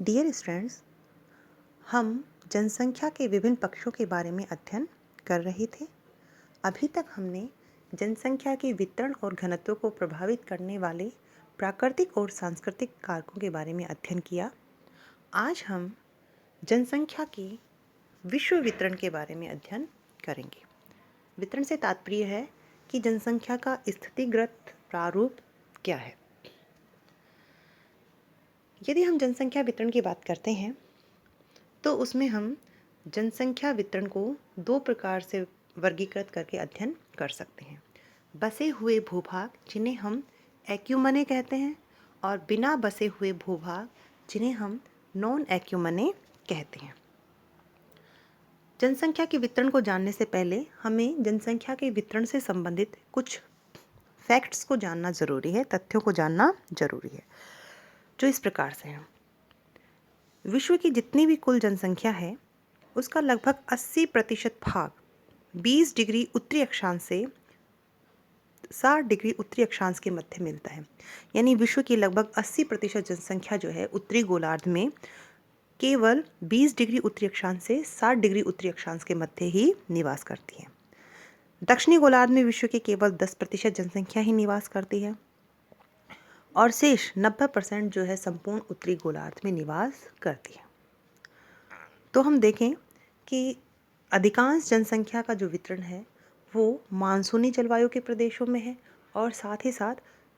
Dear students, हम जनसंख्या के विभिन्न पक्षों के बारे में अध्ययन कर रहे थे। अभी तक हमने जनसंख्या के वितरण और घनत्व को प्रभावित करने वाले प्राकृतिक और सांस्कृतिक कारकों के बारे में अध्ययन किया। आज हम जनसंख्या के विश्व वितरण के बारे में अध्ययन करेंगे। वितरण से तात्पर्य है कि जनसंख्या का स्थितिगत प्रारूप क्या है। यदि हम जनसंख्या वितरण की बात करते हैं तो उसमें हम जनसंख्या वितरण को दो प्रकार से वर्गीकृत करके अध्ययन कर सकते हैं। बसे हुए भूभाग जिन्हें हम एक्यूमने कहते हैं और बिना बसे हुए भूभाग जिन्हें हम नॉन एक्यूमने कहते हैं। जनसंख्या के वितरण को जानने से पहले हमें जनसंख्या के वितरण से संबंधित कुछ फैक्ट्स को जानना ज़रूरी है, तथ्यों को जानना ज़रूरी है, जो इस प्रकार से हैं। विश्व की जितनी भी कुल जनसंख्या है उसका लगभग 80% भाग 20 डिग्री उत्तरी अक्षांश से 60 डिग्री उत्तरी अक्षांश के मध्य मिलता है। यानी विश्व की लगभग 80% जनसंख्या जो है उत्तरी गोलार्ध में केवल 20 डिग्री उत्तरी अक्षांश से 60 डिग्री उत्तरी अक्षांश के मध्य ही निवास करती है। दक्षिणी गोलार्ध में विश्व की केवल 10% जनसंख्या ही निवास करती है और शेष 90% जो है संपूर्ण उत्तरी गोलार्ध में निवास करती है। तो हम देखें कि अधिकांश जनसंख्या का जो वितरण है वो मानसूनी जलवायु के प्रदेशों में है और साथ ही साथ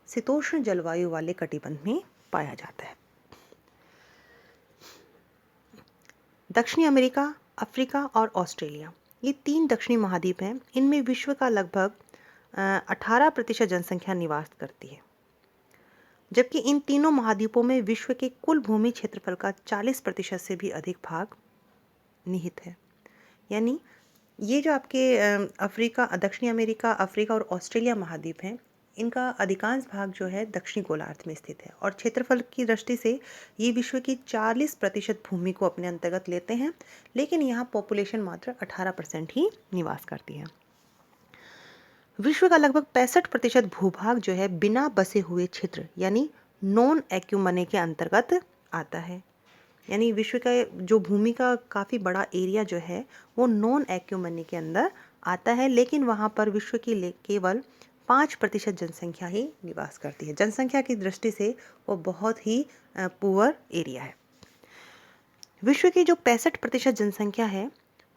शीतोष्ण जलवायु वाले कटिबंध में पाया जाता है। दक्षिणी अमेरिका, अफ्रीका और ऑस्ट्रेलिया ये 3 दक्षिणी महाद्वीप हैं। इनमें विश्व का लगभग 18% जनसंख्या निवास करती है, जबकि इन तीनों महाद्वीपों में विश्व के कुल भूमि क्षेत्रफल का 40% से भी अधिक भाग निहित है। यानी ये जो आपके अफ्रीका, दक्षिणी अमेरिका, अफ्रीका और ऑस्ट्रेलिया महाद्वीप हैं, इनका अधिकांश भाग जो है दक्षिणी गोलार्ध में स्थित है और क्षेत्रफल की दृष्टि से ये विश्व की 40% भूमि को अपने अंतर्गत लेते हैं, लेकिन यहाँ पॉपुलेशन मात्र 18% ही निवास करती है। विश्व का लगभग 65% भूभाग जो है बिना बसे हुए क्षेत्र यानी नॉन एक्यूमने के अंतर्गत आता है। यानी विश्व का जो भूमि का काफ़ी बड़ा एरिया जो है वो नॉन एक्यूमनी के अंदर आता है, लेकिन वहाँ पर विश्व की केवल 5% जनसंख्या ही निवास करती है। जनसंख्या की दृष्टि से वो बहुत ही पुअर एरिया है। विश्व की जो 65% जनसंख्या है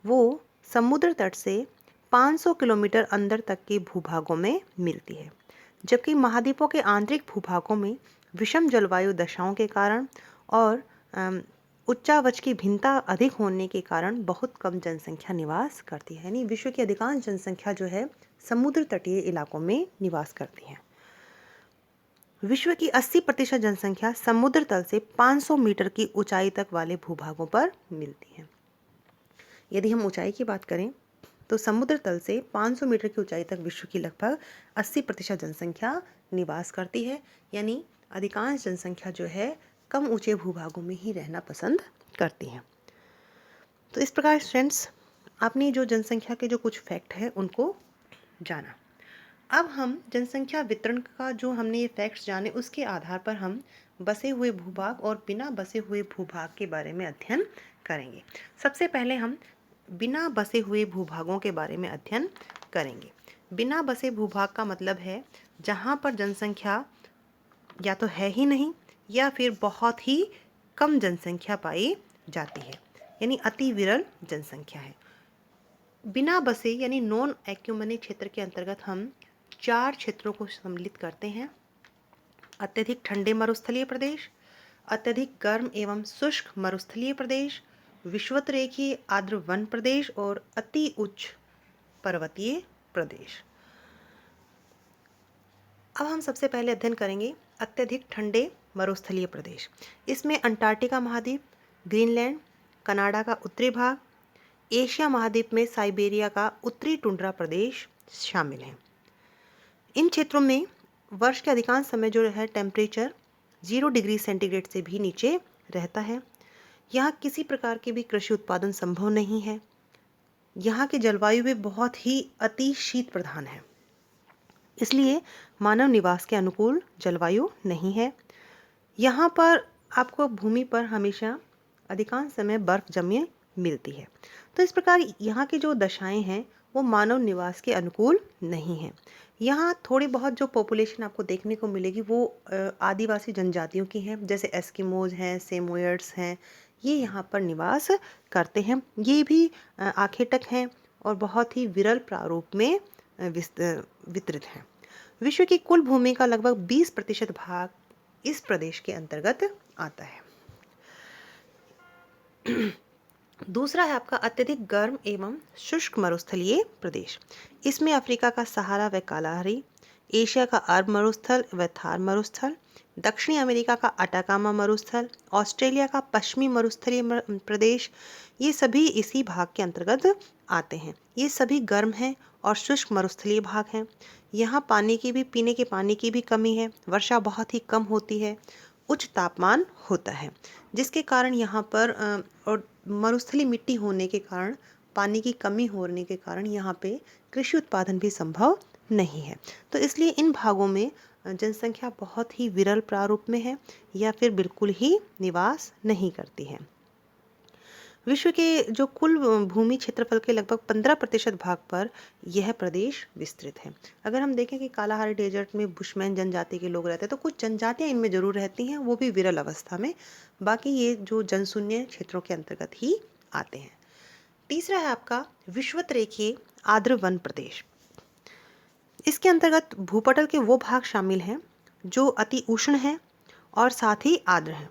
वो समुद्र तट से 500 किलोमीटर अंदर तक के भूभागों में मिलती है, जबकि महाद्वीपों के आंतरिक भूभागों में विषम जलवायु दशाओं के कारण और उच्चावच की भिन्नता अधिक होने के कारण बहुत कम जनसंख्या निवास करती है। यानी विश्व की अधिकांश जनसंख्या जो है समुद्र तटीय इलाकों में निवास करती है। विश्व की 80% जनसंख्या समुद्र तल से 500 मीटर की ऊंचाई तक वाले भूभागों पर मिलती है। यदि हम ऊंचाई की बात करें तो समुद्र तल से 500 मीटर की ऊंचाई तक विश्व की लगभग 80% जनसंख्या निवास करती है। यानी अधिकांश जनसंख्या जो है कम ऊंचे भूभागों में ही रहना पसंद करती हैं। तो इस प्रकार स्टूडेंट्स, आपने जो जनसंख्या के जो कुछ फैक्ट हैं उनको जाना। अब हम जनसंख्या वितरण का जो हमने ये फैक्ट्स जाने उसके आधार पर हम बसे हुए भूभाग और बिना बसे हुए भूभाग के बारे में अध्ययन करेंगे। सबसे पहले हम बिना बसे हुए भूभागों के बारे में अध्ययन करेंगे। बिना बसे भूभाग का मतलब है जहाँ पर जनसंख्या या तो है ही नहीं या फिर बहुत ही कम जनसंख्या पाई जाती है, यानी अति विरल जनसंख्या है। बिना बसे यानी नॉन एक्यूमनी क्षेत्र के अंतर्गत हम 4 क्षेत्रों को सम्मिलित करते हैं। अत्यधिक ठंडे मरुस्थलीय प्रदेश, अत्यधिक गर्म एवं शुष्क मरुस्थलीय प्रदेश, विषुवतरेखीय आर्द्र वन प्रदेश और अति उच्च पर्वतीय प्रदेश। अब हम सबसे पहले अध्ययन करेंगे अत्यधिक ठंडे मरुस्थलीय प्रदेश। इसमें अंटार्कटिका महाद्वीप, ग्रीनलैंड, कनाडा का उत्तरी भाग, एशिया महाद्वीप में साइबेरिया का उत्तरी टुंड्रा प्रदेश शामिल हैं। इन क्षेत्रों में वर्ष के अधिकांश समय जो है टेम्परेचर 0 डिग्री सेंटीग्रेड से भी नीचे रहता है। यहाँ किसी प्रकार के भी कृषि उत्पादन संभव नहीं है। यहाँ की जलवायु भी बहुत ही अति शीत प्रधान है, इसलिए मानव निवास के अनुकूल जलवायु नहीं है। यहाँ पर आपको भूमि पर हमेशा अधिकांश समय बर्फ जमी मिलती है। तो इस प्रकार यहाँ की जो दशाएं हैं वो मानव निवास के अनुकूल नहीं हैं। यहाँ थोड़ी बहुत जो पॉपुलेशन आपको देखने को मिलेगी वो आदिवासी जनजातियों की है, जैसे एस्किमोज हैं, सेमोयड्स हैं, ये यहाँ पर निवास करते हैं। ये भी आखेटक हैं और बहुत ही विरल प्रारूप में वितरित हैं। विश्व की कुल भूमि का लगभग 20% भाग इस प्रदेश के अंतर्गत आता है। दूसरा है आपका अत्यधिक गर्म एवं शुष्क मरुस्थलीय प्रदेश। इसमें अफ्रीका का सहारा व कालाहारी, एशिया का अरब मरुस्थल व थार मरुस्थल, दक्षिणी अमेरिका का अटाकामा मरुस्थल, ऑस्ट्रेलिया का पश्चिमी मरुस्थलीय प्रदेश, ये सभी इसी भाग के अंतर्गत आते हैं। ये सभी गर्म हैं और शुष्क मरुस्थलीय भाग हैं। यहाँ पानी की भी, पीने के पानी की भी कमी है, वर्षा बहुत ही कम होती है, उच्च तापमान होता है, जिसके कारण यहाँ पर और मरुस्थलीय मिट्टी होने के कारण, पानी की कमी होने के कारण यहाँ पे कृषि उत्पादन भी संभव नहीं है। तो इसलिए इन भागों में जनसंख्या बहुत ही विरल प्रारूप में है या फिर बिल्कुल ही निवास नहीं करती है। विश्व के जो कुल भूमि क्षेत्रफल के लगभग 15% भाग पर यह प्रदेश विस्तृत है। अगर हम देखें कि कालाहारी डेजर्ट में बुशमैन जनजाति के लोग रहते हैं, तो कुछ जनजातियां इनमें जरूर रहती हैं, वो भी विरल अवस्था में। बाकी ये जो जनशून्य क्षेत्रों के अंतर्गत ही आते हैं। तीसरा है आपका विषुवतरेखीय आर्द्र वन प्रदेश। इसके अंतर्गत भूपटल के वो भाग शामिल हैं जो अति उष्ण हैं और साथ ही आर्द्र हैं,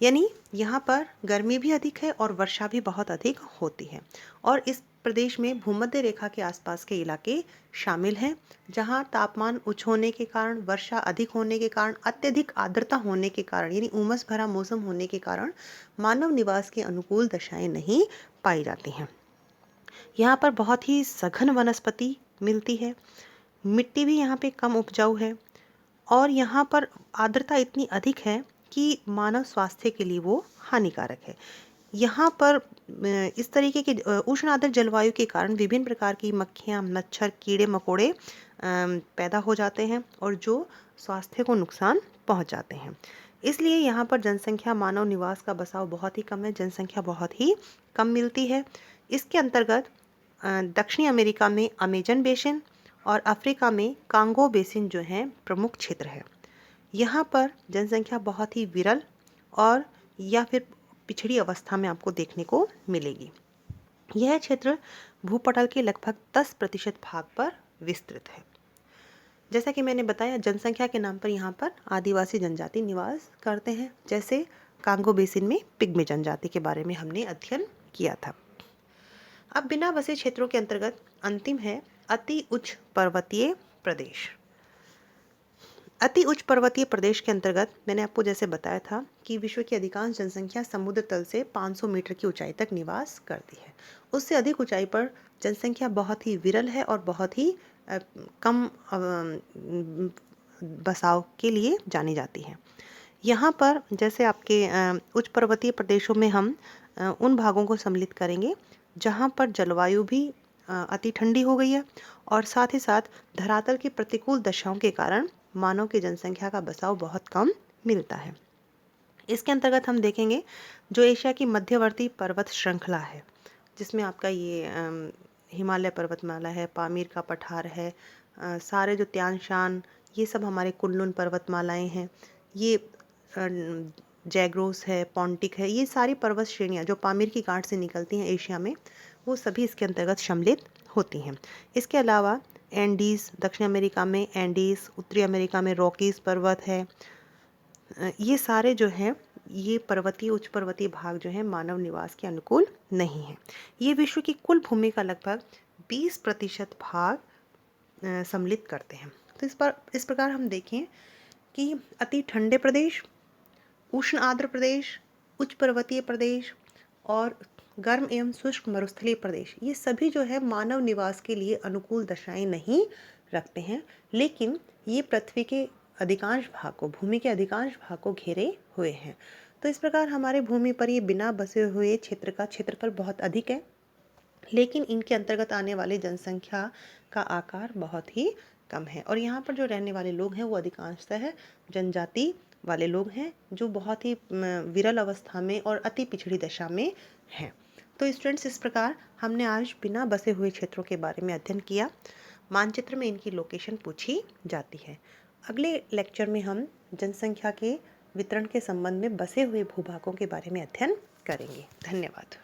यानी यहाँ पर गर्मी भी अधिक है और वर्षा भी बहुत अधिक होती है। और इस प्रदेश में भूमध्य रेखा के आसपास के इलाके शामिल हैं, जहाँ तापमान उच्च होने के कारण, वर्षा अधिक होने के कारण, अत्यधिक आर्द्रता होने के कारण, यानी उमस भरा मौसम होने के कारण मानव निवास के अनुकूल दशाएं नहीं पाई जाती हैं। यहाँ पर बहुत ही सघन वनस्पति मिलती है, मिट्टी भी यहाँ पे कम उपजाऊ है और यहाँ पर आर्द्रता इतनी अधिक है कि मानव स्वास्थ्य के लिए वो हानिकारक है। यहाँ पर इस तरीके की उष्ण आर्द्र जलवायु के कारण विभिन्न प्रकार की मक्खियाँ, मच्छर, कीड़े मकोड़े पैदा हो जाते हैं और जो स्वास्थ्य को नुकसान पहुँचाते हैं। इसलिए यहाँ पर जनसंख्या, मानव निवास का बसाव बहुत ही कम है, जनसंख्या बहुत ही कम मिलती है। इसके अंतर्गत दक्षिणी अमेरिका में अमेजन बेसिन और अफ्रीका में कांगो बेसिन जो है प्रमुख क्षेत्र है। यहाँ पर जनसंख्या बहुत ही विरल और या फिर पिछड़ी अवस्था में आपको देखने को मिलेगी। यह क्षेत्र भूपटल के लगभग 10% भाग पर विस्तृत है। जैसा कि मैंने बताया, जनसंख्या के नाम पर यहाँ पर आदिवासी जनजाति निवास करते हैं, जैसे कांगो बेसिन में पिग्मी जनजाति के बारे में हमने अध्ययन किया था। अब बिना बसे क्षेत्रों के अंतर्गत अंतिम है अति उच्च पर्वतीय प्रदेश। अति उच्च पर्वतीय प्रदेश के अंतर्गत मैंने आपको जैसे बताया था कि विश्व की अधिकांश जनसंख्या समुद्र तल से 500 मीटर की ऊंचाई तक निवास करती है। उससे अधिक ऊंचाई पर जनसंख्या बहुत ही विरल है और बहुत ही कम बसाव के लिए जानी जाती है। यहाँ पर जैसे आपके उच्च पर्वतीय प्रदेशों में हम उन भागों को सम्मिलित करेंगे जहाँ पर जलवायु भी अति ठंडी हो गई है और साथ ही साथ धरातल की प्रतिकूल दशाओं के कारण मानव की जनसंख्या का बसाव बहुत कम मिलता है। इसके अंतर्गत हम देखेंगे जो एशिया की मध्यवर्ती पर्वत श्रृंखला है, जिसमें आपका ये हिमालय पर्वतमाला है, पामीर का पठार है, सारे जो त्यान शान, ये सब हमारे कुनलुन पर्वतमालाएं हैं, ये जैग्रोस है, पॉन्टिक है, ये सारी पर्वत श्रेणियाँ जो पामीर की गांठ से निकलती हैं एशिया में, वो सभी इसके अंतर्गत सम्मिलित होती हैं। इसके अलावा एंडीज़, दक्षिण अमेरिका में एंडीज़, उत्तरी अमेरिका में रॉकीज़ पर्वत है, ये सारे जो हैं ये पर्वतीय, उच्च पर्वतीय भाग जो हैं मानव निवास के अनुकूल नहीं है। ये विश्व की कुल भूमि का लगभग 20% भाग सम्मिलित करते हैं। तो इस प्रकार हम देखें कि अति ठंडे प्रदेश, उष्ण आर्द्र प्रदेश, उच्च पर्वतीय प्रदेश और गर्म एवं शुष्क मरुस्थलीय प्रदेश, ये सभी जो है मानव निवास के लिए अनुकूल दशाएं नहीं रखते हैं, लेकिन ये पृथ्वी के अधिकांश भाग को, भूमि के अधिकांश भाग को घेरे हुए हैं। तो इस प्रकार हमारे भूमि पर ये बिना बसे हुए क्षेत्र का क्षेत्रफल बहुत अधिक है, लेकिन इनके अंतर्गत आने वाली जनसंख्या का आकार बहुत ही कम है और यहाँ पर जो रहने वाले लोग हैं वो अधिकांशतः जनजाति वाले लोग हैं जो बहुत ही विरल अवस्था में और अति पिछड़ी दशा में हैं। तो स्टूडेंट्स, इस प्रकार हमने आज बिना बसे हुए क्षेत्रों के बारे में अध्ययन किया। मानचित्र में इनकी लोकेशन पूछी जाती है। अगले लेक्चर में हम जनसंख्या के वितरण के संबंध में बसे हुए भूभागों के बारे में अध्ययन करेंगे। धन्यवाद।